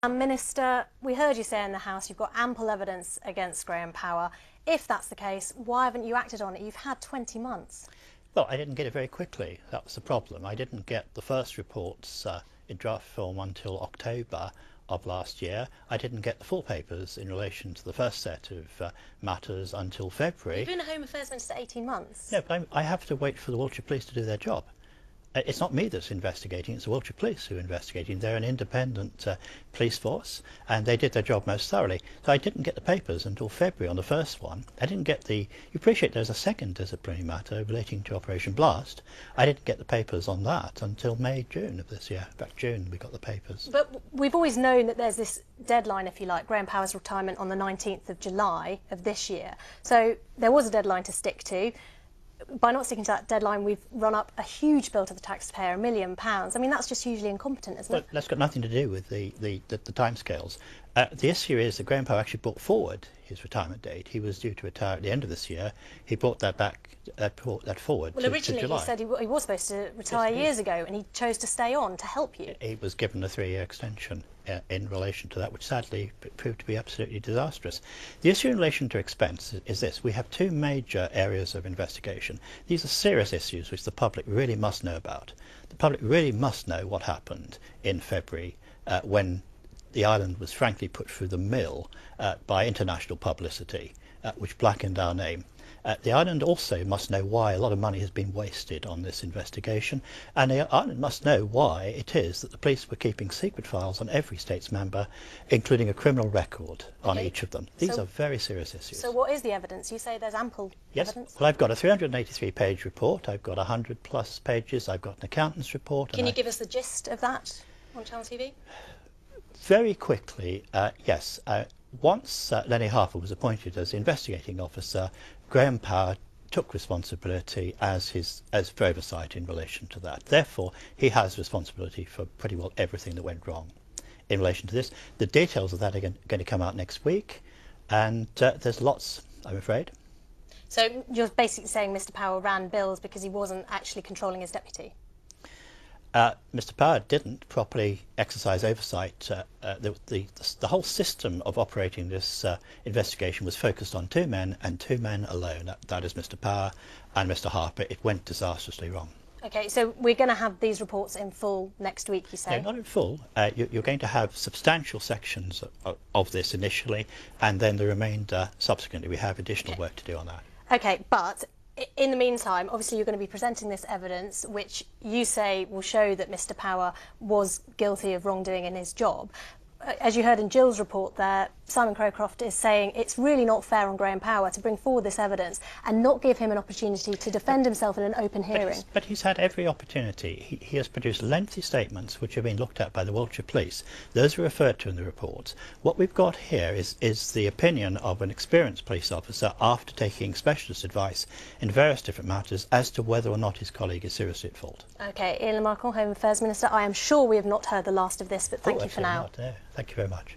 Minister, we heard you say in the House you've got ample evidence against Graham Power. If that's the case, why haven't you acted on it? You've had 20 months. Well, I didn't get it very quickly. That was the problem. I didn't get the first reports in draft form until October of last year. I didn't get the full papers in relation to the first set of matters until February. You've been a Home Affairs Minister 18 months. Yeah, but I have to wait for the Wiltshire Police to do their job. It's not me that's investigating, it's the Wiltshire Police who are investigating. They're an independent police force, and they did their job most thoroughly. So I didn't get the papers until February on the first one. I didn't get the... You appreciate there's a second disciplinary matter relating to Operation Blast. I didn't get the papers on that until May, June of this year. In fact, June we got the papers. But we've always known that there's this deadline, if you like, Graham Power's retirement on the 19th of July of this year. So there was a deadline to stick to. By not sticking to that deadline, we've run up a huge bill to the taxpayer, £1 million. I mean, that's just hugely incompetent, isn't it? That's got nothing to do with the timescales. The issue is that Graham Power actually brought forward his retirement date. He was due to retire at the end of this year. He brought that forward well, originally to July. He said he was supposed to retire years ago, and he chose to stay on to help you. He was given a 3-year extension in relation to that, which sadly proved to be absolutely disastrous. The issue in relation to expense is this. We have two major areas of investigation. These are serious issues which the public really must know about. The public really must know what happened in February when the island was frankly put through the mill by international publicity, which blackened our name. The island also must know why a lot of money has been wasted on this investigation, and the island must know why it is that the police were keeping secret files on every state's member, including a criminal record on each of them. These are very serious issues. So what is the evidence? You say there's ample evidence? Well, I've got a 383-page report, I've got 100+ pages, I've got an accountant's report. Can you give us the gist of that on Channel TV? Very quickly, yes. Once Lenny Harper was appointed as investigating officer, Graham Power took responsibility as for oversight in relation to that. Therefore, he has responsibility for pretty well everything that went wrong in relation to this. The details of that are going to come out next week, and there's lots, I'm afraid. So you're basically saying Mr. Power ran bills because he wasn't actually controlling his deputy? Mr. Power didn't properly exercise oversight. The whole system of operating this investigation was focused on two men and two men alone. That is Mr. Power and Mr. Harper. It went disastrously wrong. OK, so we're going to have these reports in full next week, you say? No, not in full. You're going to have substantial sections of this initially, and then the remainder subsequently. We have additional work to do on that. OK, but in the meantime, obviously you're going to be presenting this evidence, which you say will show that Mr. Power was guilty of wrongdoing in his job. As you heard in Jill's report there, Simon Crowcroft is saying it's really not fair on Graham Power to bring forward this evidence and not give him an opportunity to defend himself in an open hearing. But he's had every opportunity. He has produced lengthy statements which have been looked at by the Wiltshire Police. Those are referred to in the reports. What we've got here is the opinion of an experienced police officer after taking specialist advice in various different matters as to whether or not his colleague is seriously at fault. OK, Marquand, Home Affairs Minister, I am sure we have not heard the last of this, but thank you for now. Thank you very much.